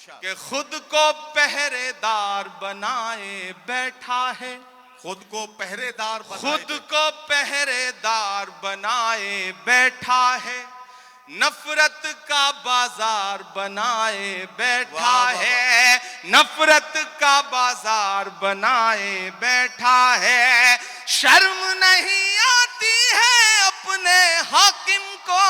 कि खुद को पहरेदार बनाए बैठा है, खुद को पहरेदार खुद को पहरेदार बनाए बैठा है, नफरत का बाजार बनाए बैठा है, नफरत का बाजार बनाए बैठा है। शर्म नहीं आती है अपने हाकिम को,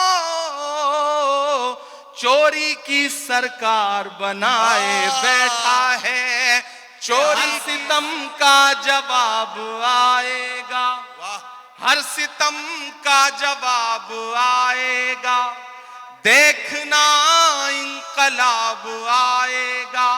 चोरी की सरकार बनाए बैठा है। चोरी सितम का जवाब आएगा, हर सितम का जवाब आएगा, देखना इंकलाब आएगा।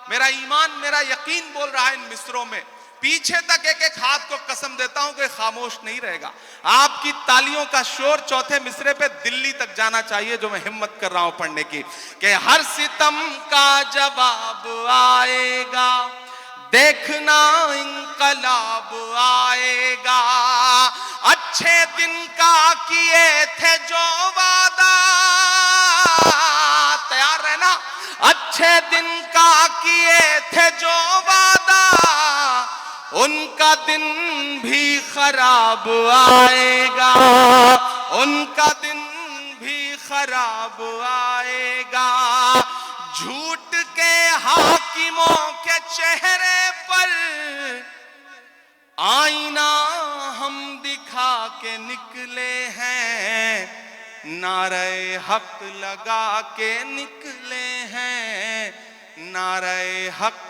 मेरा ईमान, मेरा यकीन बोल रहा है इन मिसरों में, पीछे तक एक एक हाथ को कसम देता हूं कि खामोश नहीं रहेगा। आपकी तालियों का शोर चौथे मिसरे पे दिल्ली तक जाना चाहिए, जो मैं हिम्मत कर रहा हूं पढ़ने की, कि हर सितम का जवाब आएगा, देखना इंकलाब आएगा। अच्छे दिन का किए थे जो वादा, तैयार रहना, अच्छे दिन का किए थे जो वादा, उनका दिन भी खराब आएगा, उनका दिन भी खराब आएगा। झूठ के हाकिमों के चेहरे पर आईना हम दिखा के निकले हैं, नारे हक लगा के निकले हैं, नारे हक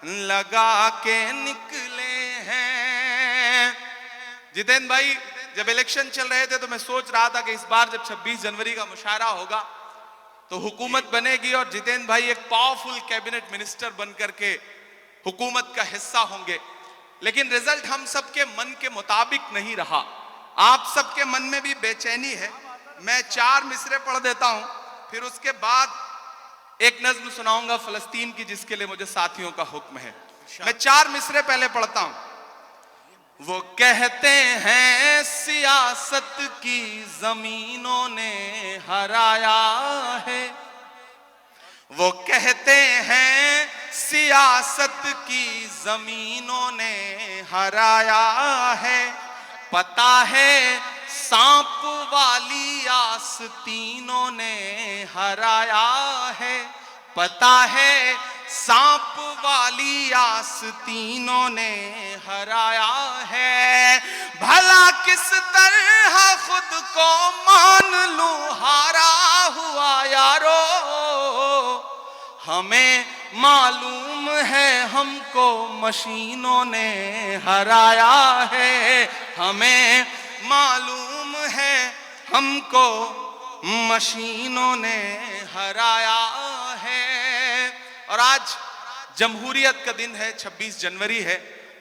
लगा के निकले हैं। जितेंद्र भाई, जब इलेक्शन चल रहे थे तो मैं सोच रहा था कि इस बार जब 26 जनवरी का मुशायरा होगा तो हुकूमत बनेगी और जितेंद्र भाई एक पावरफुल कैबिनेट मिनिस्टर बनकर के हुकूमत का हिस्सा होंगे। लेकिन रिजल्ट हम सबके मन के मुताबिक नहीं रहा, आप सबके मन में भी बेचैनी है। मैं 4 मिसरे पढ़ देता हूं, फिर उसके बाद एक नज्म सुनाऊंगा फलस्तीन की, जिसके लिए मुझे साथियों का हुक्म है। मैं 4 मिसरे पहले पढ़ता हूं। वो कहते हैं सियासत की जमीनों ने हराया है, वो कहते हैं सियासत की जमीनों ने हराया है। पता है सांप वाली आस्तीनों ने हराया है, पता है सांप वाली आस्तीनों ने हराया है। भला किस तरह खुद को मान लूं हारा हुआ यारो, हमें मालूम है हमको मशीनों ने हराया है, हमें मालूम है हमको मशीनों ने हराया है। और आज जमहूरियत का दिन है, 26 जनवरी है,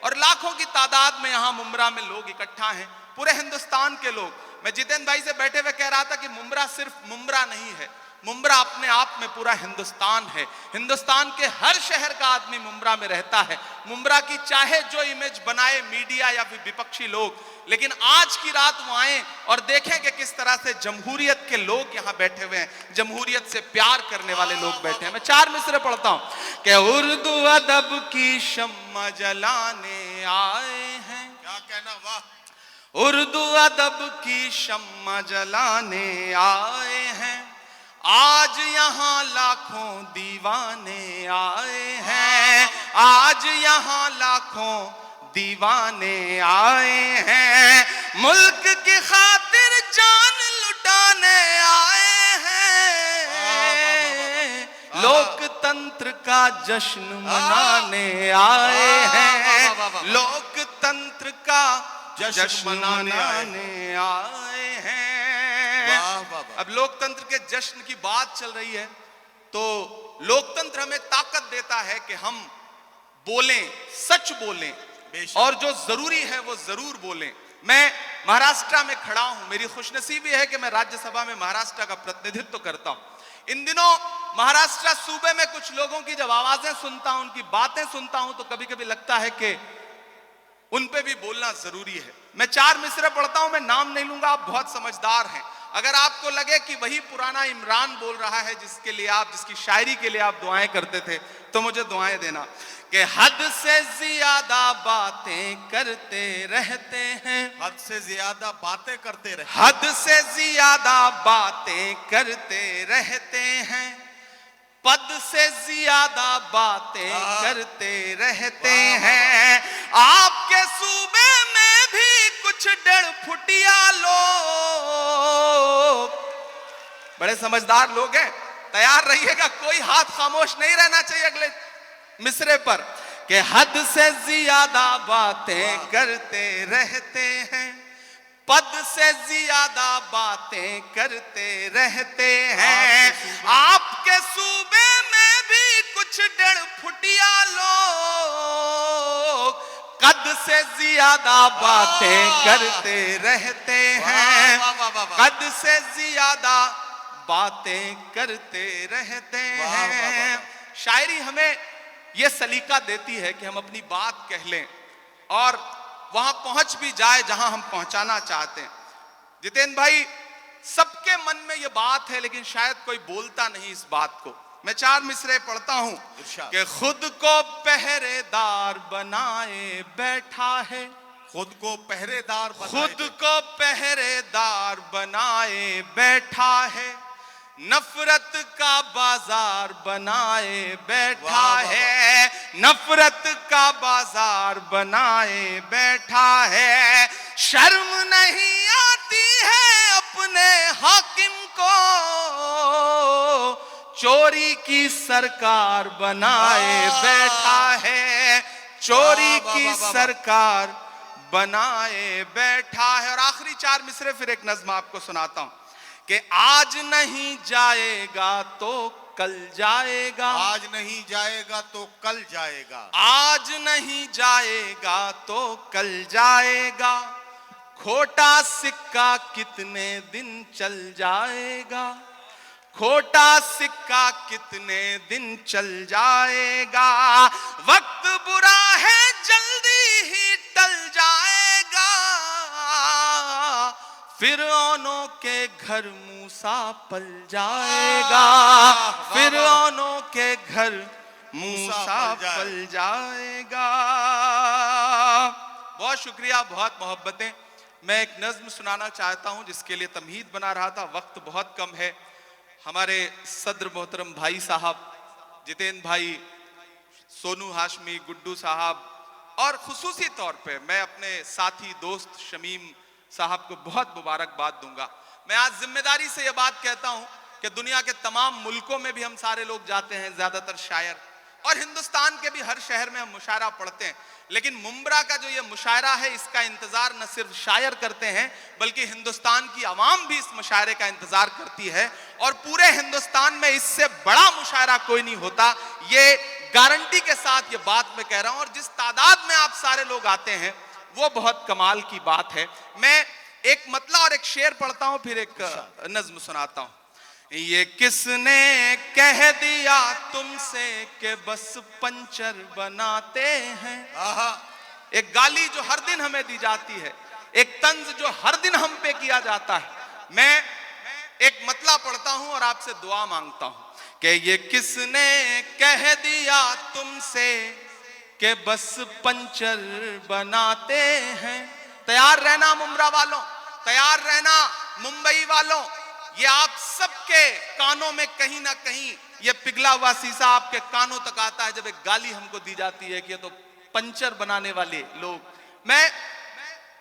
और लाखों की तादाद में यहां मुंब्रा में लोग इकट्ठा हैं, पूरे हिंदुस्तान के लोग। मैं जितेंद्र भाई से बैठे हुए कह रहा था कि मुंब्रा सिर्फ मुंब्रा नहीं है, मुंब्रा अपने आप में पूरा हिंदुस्तान है। हिंदुस्तान के हर शहर का आदमी मुंब्रा में रहता है। मुंब्रा की चाहे जो इमेज बनाए मीडिया या फिर विपक्षी लोग, लेकिन आज की रात वो आए और देखें कि किस तरह से जमहूरियत के लोग यहाँ बैठे हुए हैं, जमहूरियत से प्यार करने वाले लोग बैठे हैं। मैं 4 मिसरे पढ़ता हूं कि उर्दू अदब की शम्मा जलाने आए हैं, क्या कहना, वाह। उर्दू अदब की शम्मा जलाने आए हैं, आज यहाँ लाखों दीवाने आए हैं, आज यहाँ लाखों दीवाने आए हैं, मुल्क की खातिर जान लुटाने आए हैं, लोकतंत्र का जश्न मनाने आए हैं, लोकतंत्र का जश्न मनाने आए हैं। अब लोकतंत्र के जश्न की बात चल रही है तो लोकतंत्र हमें ताकत देता है कि हम बोलें, सच बोलें, और जो जरूरी है वो जरूर बोलें। मैं महाराष्ट्र में खड़ा हूं, मेरी खुशनसीबी है कि मैं राज्यसभा में महाराष्ट्र का प्रतिनिधित्व करता हूं। इन दिनों महाराष्ट्र सूबे में कुछ लोगों की जब आवाजें सुनता हूं, उनकी बातें सुनता हूं, तो कभी कभी लगता है कि उन पे भी बोलना जरूरी है। मैं 4 मिसरे पढ़ता हूं, मैं नाम नहीं लूंगा, आप बहुत समझदार हैं। अगर आपको लगे कि वही पुराना इमरान बोल रहा है जिसकी शायरी के लिए आप दुआएं करते थे, तो मुझे दुआएं देना कि हद से ज्यादा बातें करते रहते हैं, हद से ज्यादा बातें करते रहे, हद से ज्यादा बातें करते रहते हैं, पद से ज्यादा बातें करते रहते हैं। आपके सूबे में भी कुछ 1.5 फुटिया लोग, बड़े समझदार लोग हैं, तैयार रहिएगा, कोई हाथ खामोश नहीं रहना चाहिए अगले मिसरे पर, कि हद से ज्यादा बातें करते रहते हैं, पद से ज्यादा बातें करते रहते हैं। आपके सूबे में भी कुछ 1.5 फुटिया लोग कद से ज्यादा बातें करते रहते हैं, कद से ज्यादा बातें करते रहते हैं। शायरी हमें यह सलीका देती है कि हम अपनी बात कह लें और वहां पहुंच भी जाए जहां हम पहुंचाना चाहते हैं। जितेंद्र भाई, सबके मन में यह बात है लेकिन शायद कोई बोलता नहीं इस बात को। मैं 4 मिसरे पढ़ता हूं कि खुद को पहरेदार बनाए बैठा है, खुद को पहरेदार खुद को पहरेदार बनाए बैठा है, नफरत का बाजार बनाए बैठा है, नफरत का बाजार बनाए बैठा है। शर्म नहीं आती है अपने हाकिम को चोरी की सरकार बनाए बैठा है, चोरी की सरकार बनाए बैठा है। और आखिरी 4 मिसरे फिर एक नज्म आपको सुनाता हूं कि आज नहीं जाएगा तो कल जाएगा, आज नहीं जाएगा तो कल जाएगा, आज नहीं जाएगा तो कल जाएगा, खोटा सिक्का कितने दिन चल जाएगा, खोटा सिक्का कितने दिन चल जाएगा, वक्त बुरा है जल्दी ही टल जाएगा, फिरौनों के घर मूसा पल जाएगा, फिरौनों के घर मूसा पल जाएगा। बहुत शुक्रिया, बहुत मोहब्बतें। मैं एक नज्म सुनाना चाहता हूं जिसके लिए तमहीद बना रहा था, वक्त बहुत कम है। हमारे सदर मोहतरम भाई साहब जितेंद्र भाई, सोनू हाशमी, गुड्डू साहब और खुसूसी तौर पे मैं अपने साथी दोस्त शमीम साहब को बहुत मुबारकबाद दूंगा। मैं आज जिम्मेदारी से यह बात कहता हूं कि दुनिया के तमाम मुल्कों में भी हम सारे लोग जाते हैं, ज्यादातर शायर, और हिंदुस्तान के भी हर शहर में हम मुशायरा पढ़ते हैं, लेकिन मुंब्रा का जो ये मुशायरा है इसका इंतजार न सिर्फ शायर करते हैं बल्कि हिंदुस्तान की आवाम भी इस मुशायरे का इंतजार करती है। और पूरे हिंदुस्तान में इससे बड़ा मुशायरा कोई नहीं होता, ये गारंटी के साथ ये बात मैं कह रहा हूं। और जिस तादाद में आप सारे लोग आते हैं वो बहुत कमाल की बात है। मैं एक मतला और एक शेर पढ़ता हूं, फिर एक नज्म सुनाता हूं। ये किसने कह दिया तुमसे कि बस पंचर बनाते हैं, एक गाली जो हर दिन हमें दी जाती है, एक तंज जो हर दिन हम पे किया जाता है। मैं एक मतला पढ़ता हूं और आपसे दुआ मांगता हूं कि ये किसने कह दिया तुमसे कि बस पंचर बनाते हैं। तैयार रहना मुंब्रा वालों, तैयार रहना मुंबई वालों, ये आप सबके कानों में कहीं ना कहीं ये पिघला हुआ शीशा आपके कानों तक आता है जब एक गाली हमको दी जाती है कि ये तो पंचर बनाने वाले लोग। मैं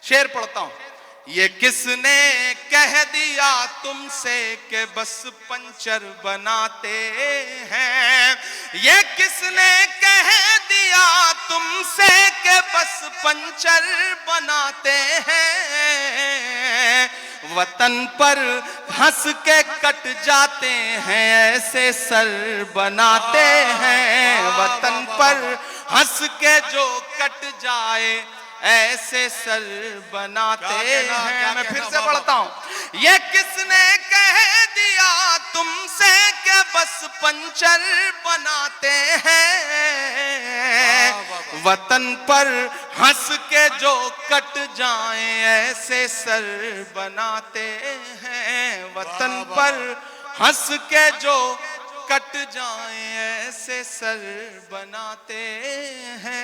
शेर पढ़ता हूं। ये किसने कह दिया तुमसे कि बस पंचर बनाते हैं, ये किसने कह दिया तुमसे कि बस पंचर बनाते हैं, वतन पर हंस के कट जाते हैं ऐसे सर बनाते हैं, वतन पर हंस के जो कट जाए ऐसे सर बनाते हैं। मैं फिर से पढ़ता हूं। ये किसने कह दिया तुमसे कि बस पंचर बनाते हैं, वतन पर हंस के जो कट जाएं ऐसे सर बनाते हैं। वतन वाह, वाह, पर हंस के जो कट जाएं ऐसे सर बनाते हैं।